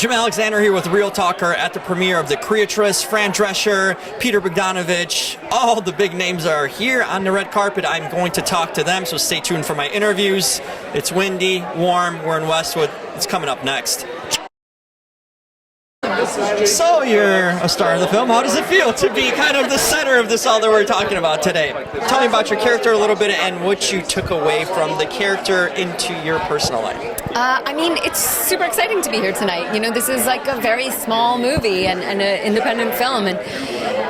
Jim Alexander here with Real Talker at the premiere of the Creatress. Fran Drescher, Peter Bogdanovich, all the big names are here on the red carpet. I'm going to talk to them, so stay tuned for my interviews. It's windy, warm, we're in Westwood. It's coming up next. So you're a star of the film. How does it feel to be kind of the center of this all that we're talking about today? Tell me about your character a little bit and what you took away from the character into your personal life. I mean, it's super exciting to be here tonight. You know, this is like a very small movie and an independent film, and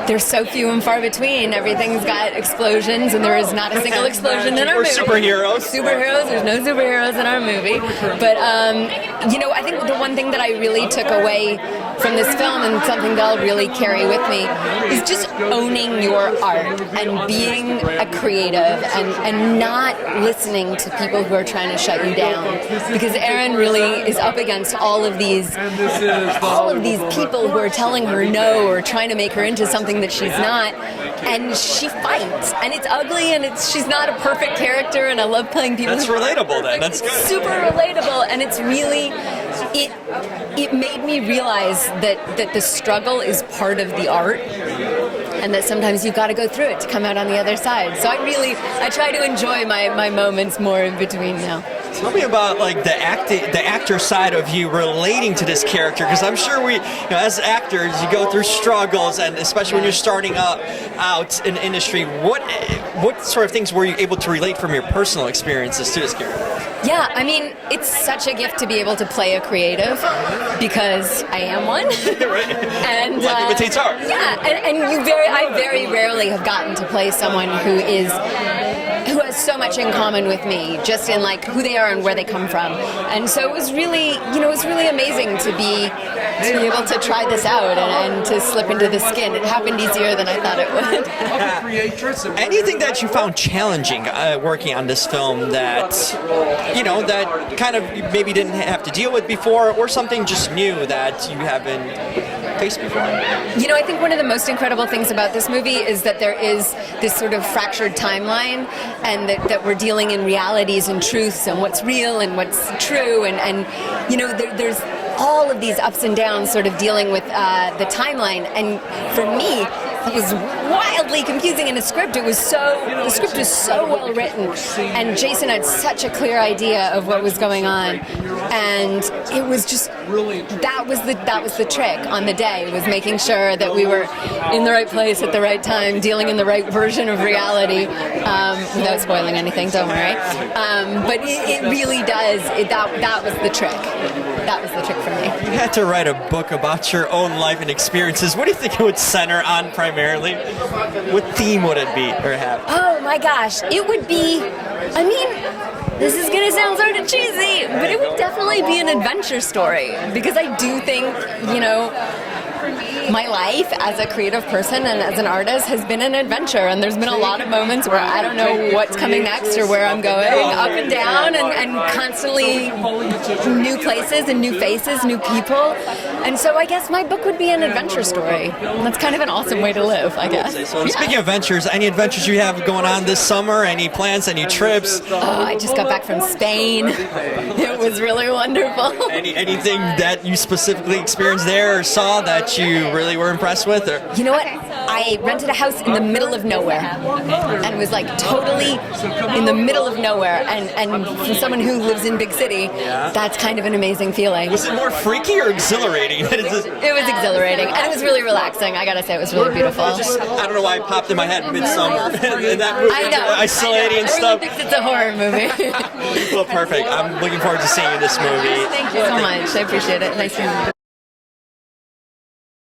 there's so few and far between. Everything's got explosions, and there is not a single explosion in our movie. Superheroes. Superheroes. There's no superheroes in our movie. But, you know, I think the one thing that I really took away from this film, and something that I'll really carry with me, is just owning your art and being a creative and not listening to people who are trying to shut you down. Because Erin really is up against all of these people who are telling her no or trying to make her into something that she's not, and she fights, and it's ugly, and she's not a perfect character, and I love playing people. That's relatable then. That's good. Super relatable, and it's really it made me realize that the struggle is part of the art, and that sometimes you've got to go through it to come out on the other side. So I try to enjoy my moments more in between now. Tell me about like the actor side of you relating to this character, because I'm sure we, as actors, you go through struggles, and especially when you're starting out in the industry. What sort of things were you able to relate from your personal experiences to this character? Yeah, I mean, it's such a gift to be able to play a creative, because I am one. Right. And life imitates art. Yeah, and I very rarely have gotten to play someone who has so much in common with me, just in like who they are and where they come from. And so it was really, amazing to be able to try this out and to slip into the skin. It happened easier than I thought it would. Anything that you found challenging working on this film that that kind of you maybe didn't have to deal with before, or something just new that you haven't faced before? You know, I think one of the most incredible things about this movie is that there is this sort of fractured timeline, and that we're dealing in realities and truths and what's real and what's true, and there's all of these ups and downs sort of dealing with the timeline. And for me, it was wildly confusing in the script. The script was so well written, and Jason had such a clear idea of what was going on, and it was just that was the trick on the day, was making sure that we were in the right place at the right time, dealing in the right version of reality, without spoiling anything. Don't worry. But it really does. That was the trick. That was the trick for me. You had to write a book about your own life and experiences. What do you think it would center on primarily? What theme would it be or have? Oh my gosh, it would be, I mean, this is going to sound sort of cheesy, but it would definitely be an adventure story, because I do think, my life as a creative person and as an artist has been an adventure, and there's been a lot of moments where I don't know what's coming next or where I'm going, up and down, and constantly new places and new faces, new people. And so I guess my book would be an adventure story. That's kind of an awesome way to live, I guess. So speaking of adventures, any adventures you have going on this summer? Any plans, any trips? Oh, I just got back from Spain. It was really wonderful. Anything that you specifically experienced there or saw that you really were impressed with? Or? You know what? I rented a house in the middle of nowhere, and was like totally in the middle of nowhere, and for someone who lives in big city, that's kind of an amazing feeling. Was it more freaky or exhilarating? It was exhilarating, and it was really relaxing. I gotta say, it was really beautiful. I don't know why it popped in my head Midsummer. And that movie, I know, isolating and stuff. Everyone thinks it's a horror movie. Well, perfect. I'm looking forward to seeing this movie. Thank you so much. I appreciate it. Nice to meet you.